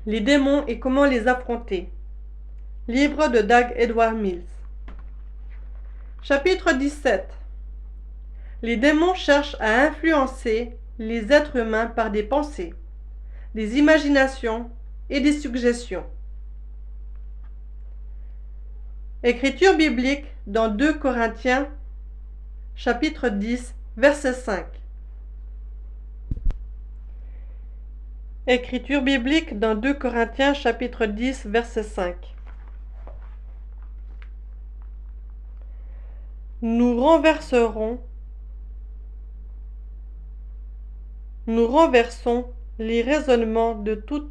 Les démons et comment les affronter. Livre de Doug Edward Mills. Chapitre 17. Les démons cherchent à influencer les êtres humains par des pensées, des imaginations et des suggestions. Écriture biblique dans 2 Corinthiens, chapitre 10, verset 5. Écriture biblique dans 2 Corinthiens, chapitre 10, verset 5. Nous renversons les raisonnements de toute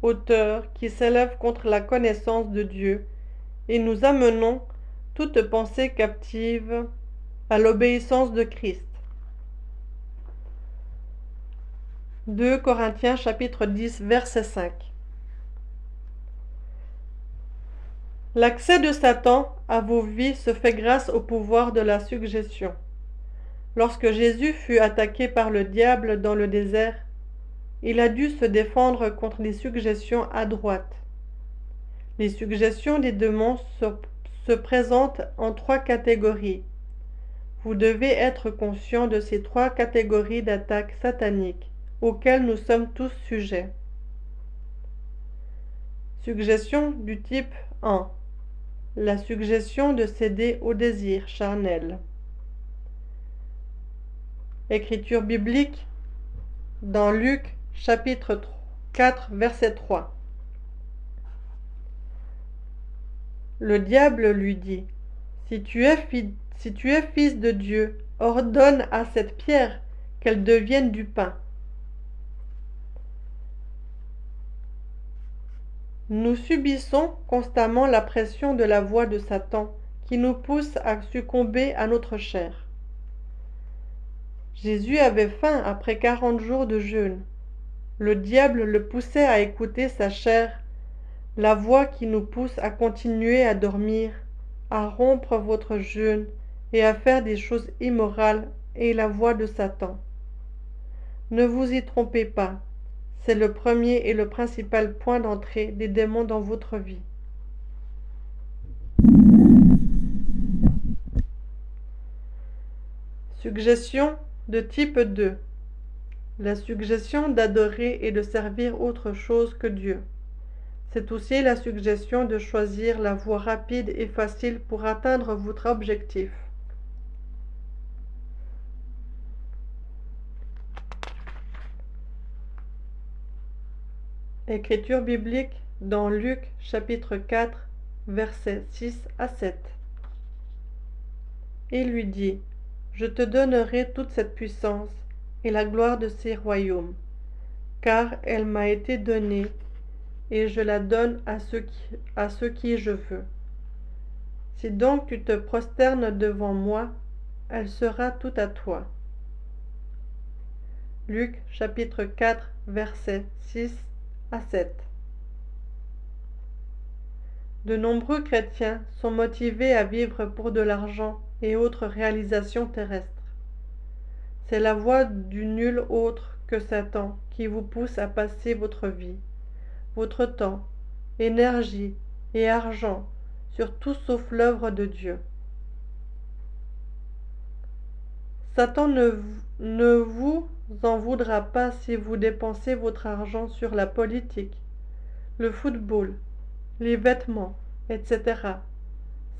hauteur qui s'élèvent contre la connaissance de Dieu, et nous amenons toute pensée captive à l'obéissance de Christ. 2 Corinthiens chapitre 10 verset 5. L'accès de Satan à vos vies se fait grâce au pouvoir de la suggestion. Lorsque Jésus fut attaqué par le diable dans le désert, il a dû se défendre contre les suggestions à droite. Les suggestions des démons se présentent en 3 catégories. Vous devez être conscient de ces 3 catégories d'attaques sataniques auxquelles nous sommes tous sujets. Suggestion du type 1. La suggestion de céder au désir charnel. Écriture biblique dans Luc chapitre 4 verset 3. Le diable lui dit: si tu es fils de Dieu, ordonne à cette pierre qu'elle devienne du pain. Nous subissons constamment la pression de la voix de Satan qui nous pousse à succomber à notre chair. Jésus avait faim après 40 jours de jeûne. Le diable le poussait à écouter sa chair, la voix qui nous pousse à continuer à dormir, à rompre votre jeûne et à faire des choses immorales est la voix de Satan. Ne vous y trompez pas, c'est le premier et le principal point d'entrée des démons dans votre vie. Suggestion de type 2. La suggestion d'adorer et de servir autre chose que Dieu. C'est aussi la suggestion de choisir la voie rapide et facile pour atteindre votre objectif. Écriture biblique dans Luc chapitre 4 versets 6 à 7. Il lui dit: je te donnerai toute cette puissance et la gloire de ces royaumes, car elle m'a été donnée et je la donne à ceux qui je veux. Si donc tu te prosternes devant moi, elle sera toute à toi. Luc chapitre 4 versets 6 à 7. De nombreux chrétiens sont motivés à vivre pour de l'argent et autres réalisations terrestres. C'est la voie du nul autre que Satan qui vous pousse à passer votre vie, votre temps, énergie et argent sur tout sauf l'œuvre de Dieu. Satan ne vous en voudra pas si vous dépensez votre argent sur la politique, le football, les vêtements, etc.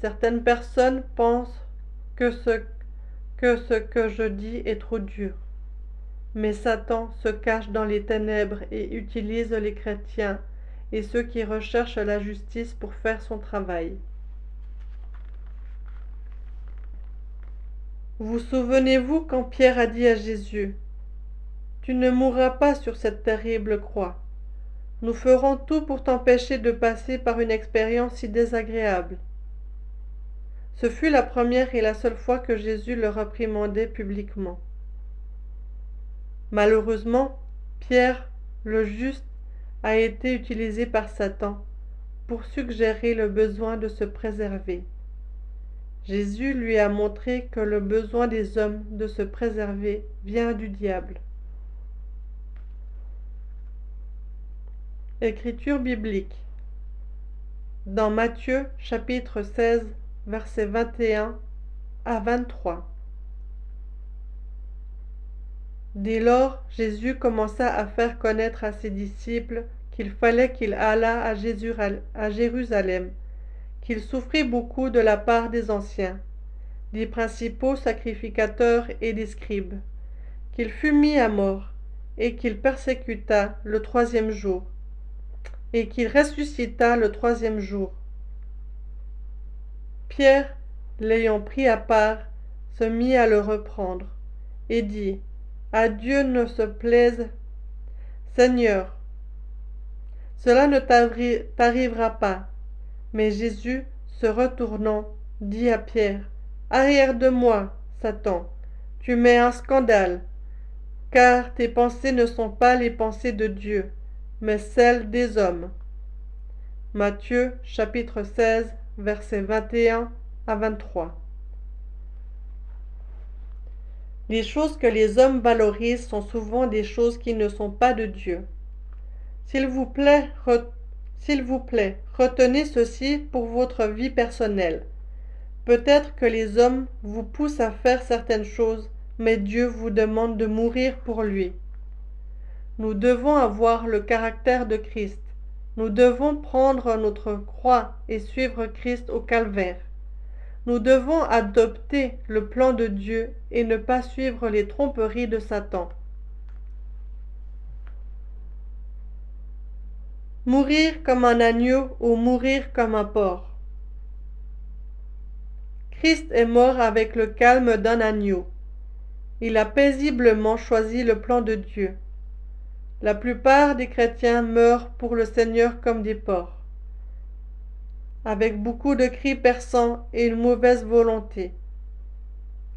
Certaines personnes pensent que ce que je dis est trop dur. Mais Satan se cache dans les ténèbres et utilise les chrétiens et ceux qui recherchent la justice pour faire son travail. Vous souvenez-vous quand Pierre a dit à Jésus: tu ne mourras pas sur cette terrible croix. Nous ferons tout pour t'empêcher de passer par une expérience si désagréable. Ce fut la première et la seule fois que Jésus le réprimandait publiquement. Malheureusement, Pierre, le juste, a été utilisé par Satan pour suggérer le besoin de se préserver. Jésus lui a montré que le besoin des hommes de se préserver vient du diable. Écriture biblique. Dans Matthieu chapitre 16, versets 21 à 23. Dès lors, Jésus commença à faire connaître à ses disciples qu'il fallait qu'il allât à Jérusalem, qu'il souffrit beaucoup de la part des anciens, des principaux sacrificateurs et des scribes, qu'il fût mis à mort, et qu'il persécutât le troisième jour, et qu'il ressuscita le troisième jour. Pierre, l'ayant pris à part, se mit à le reprendre, et dit, « À Dieu ne se plaise, Seigneur, cela ne t'arrivera pas. » Mais Jésus, se retournant, dit à Pierre, « Arrière de moi, Satan, tu mets un scandale, car tes pensées ne sont pas les pensées de Dieu, mais celles des hommes. » Matthieu chapitre 16, versets 21 à 23. Les choses que les hommes valorisent sont souvent des choses qui ne sont pas de Dieu. S'il vous plaît, retenez ceci pour votre vie personnelle. Peut-être que les hommes vous poussent à faire certaines choses, mais Dieu vous demande de mourir pour lui. Nous devons avoir le caractère de Christ. Nous devons prendre notre croix et suivre Christ au calvaire. Nous devons adopter le plan de Dieu et ne pas suivre les tromperies de Satan. Mourir comme un agneau ou mourir comme un porc. Christ est mort avec le calme d'un agneau. Il a paisiblement choisi le plan de Dieu. La plupart des chrétiens meurent pour le Seigneur comme des porcs, avec beaucoup de cris perçants et une mauvaise volonté.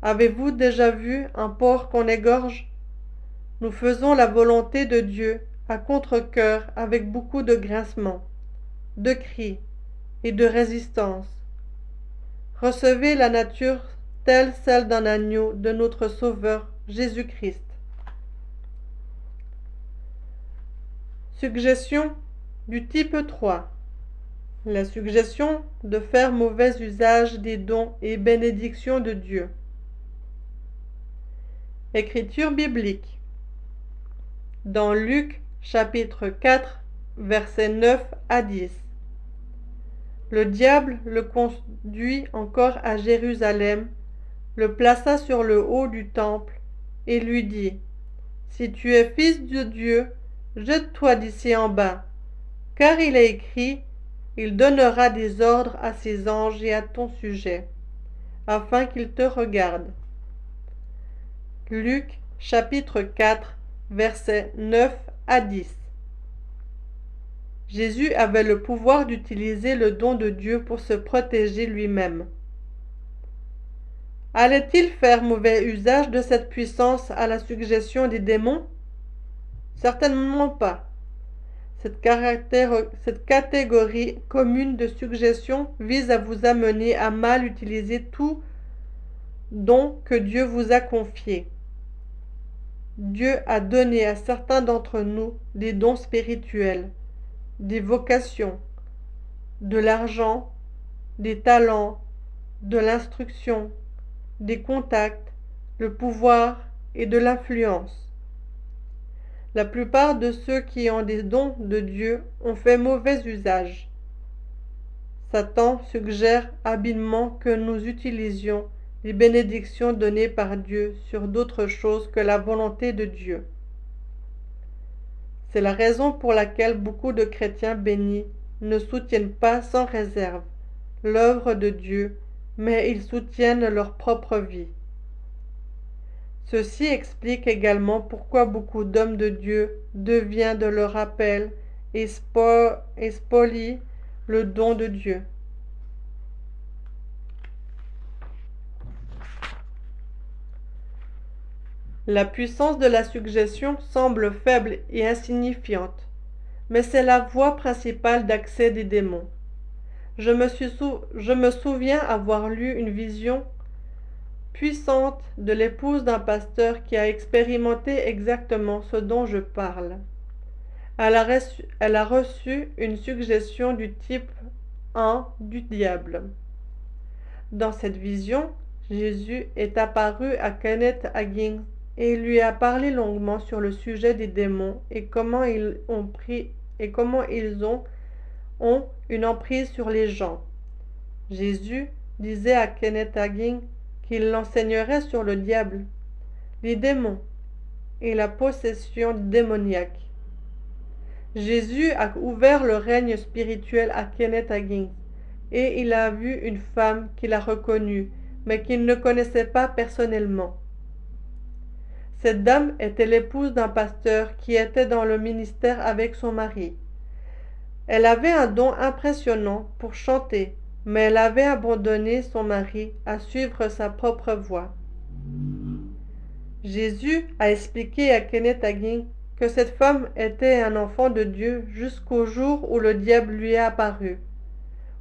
Avez-vous déjà vu un porc qu'on égorge? Nous faisons la volonté de Dieu à contre-cœur avec beaucoup de grincements, de cris et de résistance. Recevez la nature telle celle d'un agneau de notre Sauveur Jésus-Christ. Suggestion du type 3. La suggestion de faire mauvais usage des dons et bénédictions de Dieu. Écriture biblique. Dans Luc chapitre 4, versets 9 à 10. Le diable le conduit encore à Jérusalem, le plaça sur le haut du temple et lui dit, « Si tu es fils de Dieu, jette-toi d'ici en bas, car il est écrit, il donnera des ordres à ses anges et à ton sujet, afin qu'ils te regardent. » Luc chapitre 4, versets 9 à 10. Jésus avait le pouvoir d'utiliser le don de Dieu pour se protéger lui-même. Allait-il faire mauvais usage de cette puissance à la suggestion des démons? Certainement pas. Cette catégorie commune de suggestions vise à vous amener à mal utiliser tout don que Dieu vous a confié. Dieu a donné à certains d'entre nous des dons spirituels, des vocations, de l'argent, des talents, de l'instruction, des contacts, le pouvoir et de l'influence. La plupart de ceux qui ont des dons de Dieu ont fait mauvais usage. Satan suggère habilement que nous utilisions les bénédictions données par Dieu sur d'autres choses que la volonté de Dieu. C'est la raison pour laquelle beaucoup de chrétiens bénis ne soutiennent pas sans réserve l'œuvre de Dieu, mais ils soutiennent leur propre vie. Ceci explique également pourquoi beaucoup d'hommes de Dieu deviennent de leur appel et spolient le don de Dieu. La puissance de la suggestion semble faible et insignifiante, mais c'est la voie principale d'accès des démons. Je me souviens avoir lu une vision puissante de l'épouse d'un pasteur qui a expérimenté exactement ce dont je parle. Elle a reçu une suggestion du type 1 du diable. Dans cette vision, Jésus est apparu à Kenneth Hagin et lui a parlé longuement sur le sujet des démons et comment ils ont une emprise sur les gens. Jésus disait à Kenneth Hagin qu'il l'enseignerait sur le diable, les démons et la possession démoniaque. Jésus a ouvert le règne spirituel à Kenneth Hagin et il a vu une femme qu'il a reconnue, mais qu'il ne connaissait pas personnellement. Cette dame était l'épouse d'un pasteur qui était dans le ministère avec son mari. Elle avait un don impressionnant pour chanter, mais elle avait abandonné son mari à suivre sa propre voie. Jésus a expliqué à Kenneth Hagin que cette femme était un enfant de Dieu jusqu'au jour où le diable lui est apparu.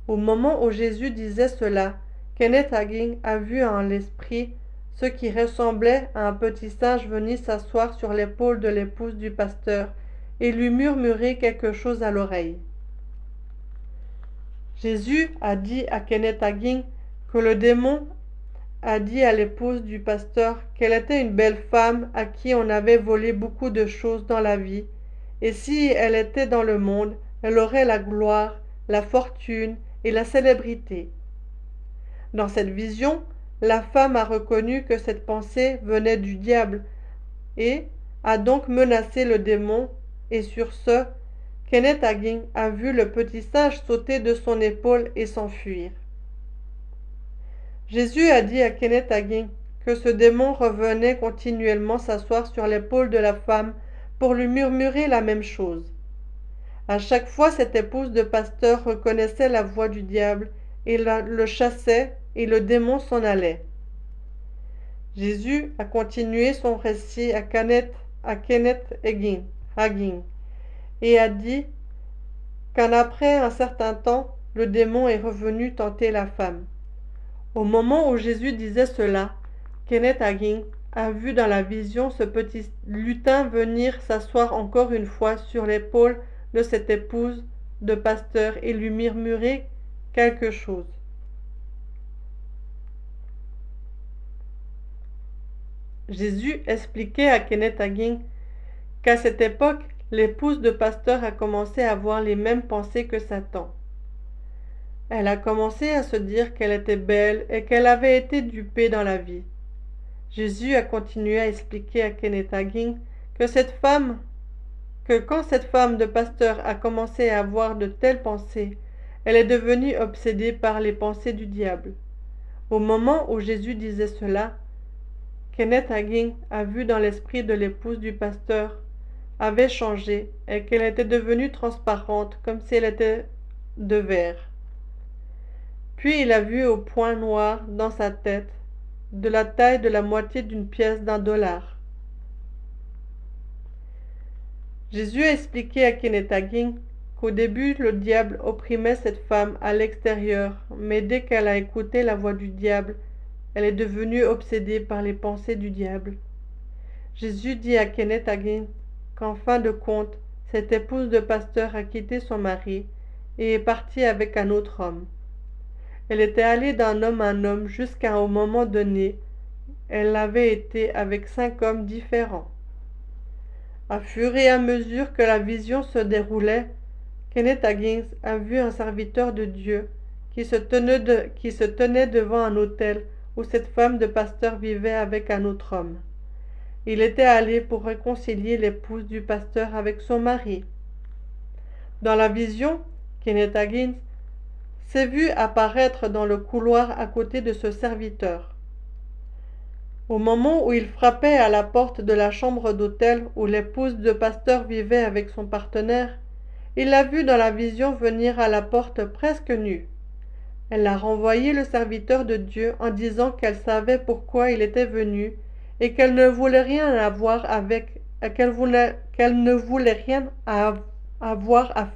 Au moment où Jésus disait cela, Kenneth Hagin a vu en l'esprit ce qui ressemblait à un petit singe venir s'asseoir sur l'épaule de l'épouse du pasteur et lui murmurer quelque chose à l'oreille. Jésus a dit à Kenneth Hagin que le démon a dit à l'épouse du pasteur qu'elle était une belle femme à qui on avait volé beaucoup de choses dans la vie, et si elle était dans le monde, elle aurait la gloire, la fortune et la célébrité. Dans cette vision, la femme a reconnu que cette pensée venait du diable et a donc menacé le démon, et sur ce, Kenneth Hagin a vu le petit singe sauter de son épaule et s'enfuir. Jésus a dit à Kenneth Hagin que ce démon revenait continuellement s'asseoir sur l'épaule de la femme pour lui murmurer la même chose. À chaque fois, cette épouse de pasteur reconnaissait la voix du diable et le chassait, et le démon s'en allait. Jésus a continué son récit à Kenneth Hagin et a dit qu'après un certain temps, le démon est revenu tenter la femme. Au moment où Jésus disait cela, Kenneth Hagin a vu dans la vision ce petit lutin venir s'asseoir encore une fois sur l'épaule de cette épouse de pasteur et lui murmurer quelque chose. Jésus expliquait à Kenneth Hagin qu'à cette époque, l'épouse de pasteur a commencé à avoir les mêmes pensées que Satan. Elle a commencé à se dire qu'elle était belle et qu'elle avait été dupée dans la vie. Jésus a continué à expliquer à Kenneth Hagin que quand cette femme de pasteur a commencé à avoir de telles pensées, elle est devenue obsédée par les pensées du diable. Au moment où Jésus disait cela, Kenneth Hagin a vu dans l'esprit de l'épouse du pasteur avait changé et qu'elle était devenue transparente comme si elle était de verre. Puis il a vu au point noir dans sa tête, de la taille de la moitié d'une pièce d'$1. Jésus a expliqué à Kenneth Hagin qu'au début le diable opprimait cette femme à l'extérieur, mais dès qu'elle a écouté la voix du diable, elle est devenue obsédée par les pensées du diable. Jésus dit à Kenneth Hagin qu'en fin de compte, cette épouse de pasteur a quitté son mari et est partie avec un autre homme. Elle était allée d'un homme à un homme jusqu'à un moment donné. Elle avait été avec 5 hommes différents. À fur et à mesure que la vision se déroulait, Kenneth Hagin a vu un serviteur de Dieu qui se tenait devant un autel où cette femme de pasteur vivait avec un autre homme. Il était allé pour réconcilier l'épouse du pasteur avec son mari. Dans la vision, Kenneth Hagin s'est vu apparaître dans le couloir à côté de ce serviteur. Au moment où il frappait à la porte de la chambre d'hôtel où l'épouse de pasteur vivait avec son partenaire, il l'a vu dans la vision venir à la porte presque nue. Elle a renvoyé le serviteur de Dieu en disant qu'elle savait pourquoi il était venu et qu'elle ne voulait rien avoir à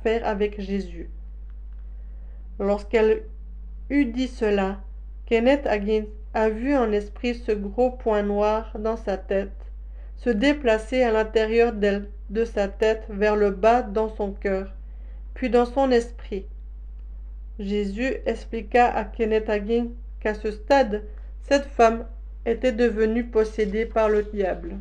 faire avec Jésus. Lorsqu'elle eut dit cela, Kenneth Hagin a vu en esprit ce gros point noir dans sa tête se déplacer à l'intérieur d'elle de sa tête vers le bas dans son cœur, puis dans son esprit. Jésus expliqua à Kenneth Hagin qu'à ce stade, cette femme était devenue possédée par le diable.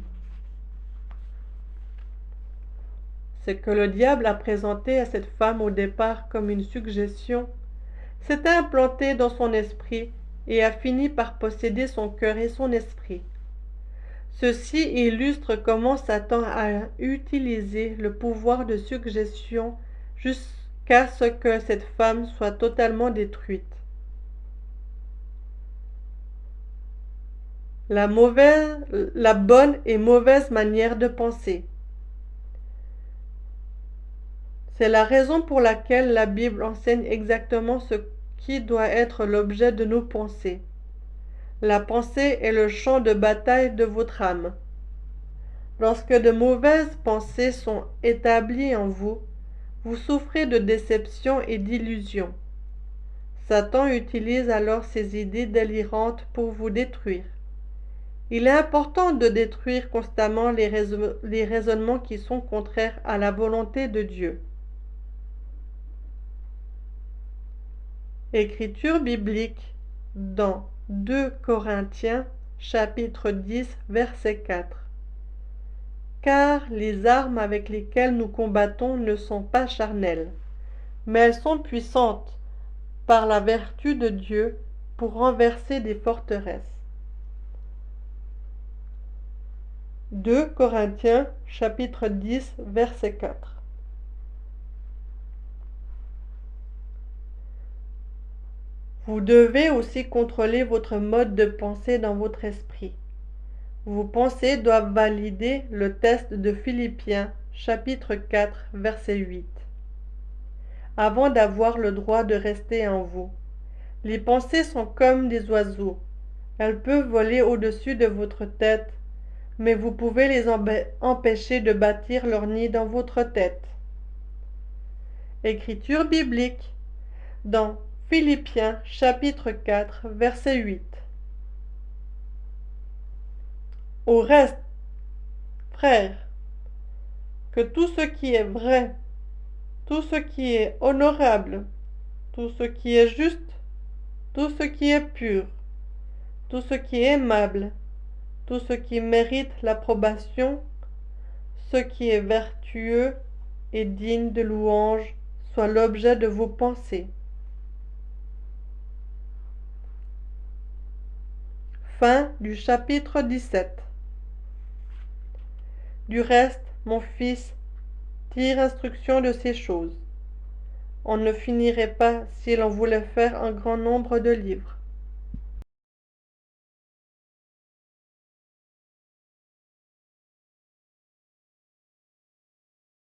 Ce que le diable a présenté à cette femme au départ comme une suggestion s'est implanté dans son esprit et a fini par posséder son cœur et son esprit. Ceci illustre comment Satan a utilisé le pouvoir de suggestion jusqu'à ce que cette femme soit totalement détruite. La bonne et mauvaise manière de penser. C'est la raison pour laquelle la Bible enseigne exactement ce qui doit être l'objet de nos pensées. La pensée est le champ de bataille de votre âme. Lorsque de mauvaises pensées sont établies en vous, vous souffrez de déception et d'illusion. Satan utilise alors ces idées délirantes pour vous détruire. Il est important de détruire constamment les raisonnements qui sont contraires à la volonté de Dieu. Écriture biblique dans 2 Corinthiens chapitre 10 verset 4. Car les armes avec lesquelles nous combattons ne sont pas charnelles, mais elles sont puissantes par la vertu de Dieu pour renverser des forteresses. 2 Corinthiens chapitre 10 verset 4. Vous devez aussi contrôler votre mode de pensée dans votre esprit. Vos pensées doivent valider le test de Philippiens chapitre 4 verset 8. Avant d'avoir le droit de rester en vous. Les pensées sont comme des oiseaux. Elles peuvent voler au-dessus de votre tête, mais vous pouvez les empêcher de bâtir leur nid dans votre tête. Écriture biblique dans Philippiens chapitre 4 verset 8. Au reste, frères, que tout ce qui est vrai, tout ce qui est honorable, tout ce qui est juste, tout ce qui est pur, tout ce qui est aimable, tout ce qui mérite l'approbation, ce qui est vertueux et digne de louange, soit l'objet de vos pensées. Fin du chapitre 17. Du reste, mon fils, tire instruction de ces choses. On ne finirait pas si l'on voulait faire un grand nombre de livres.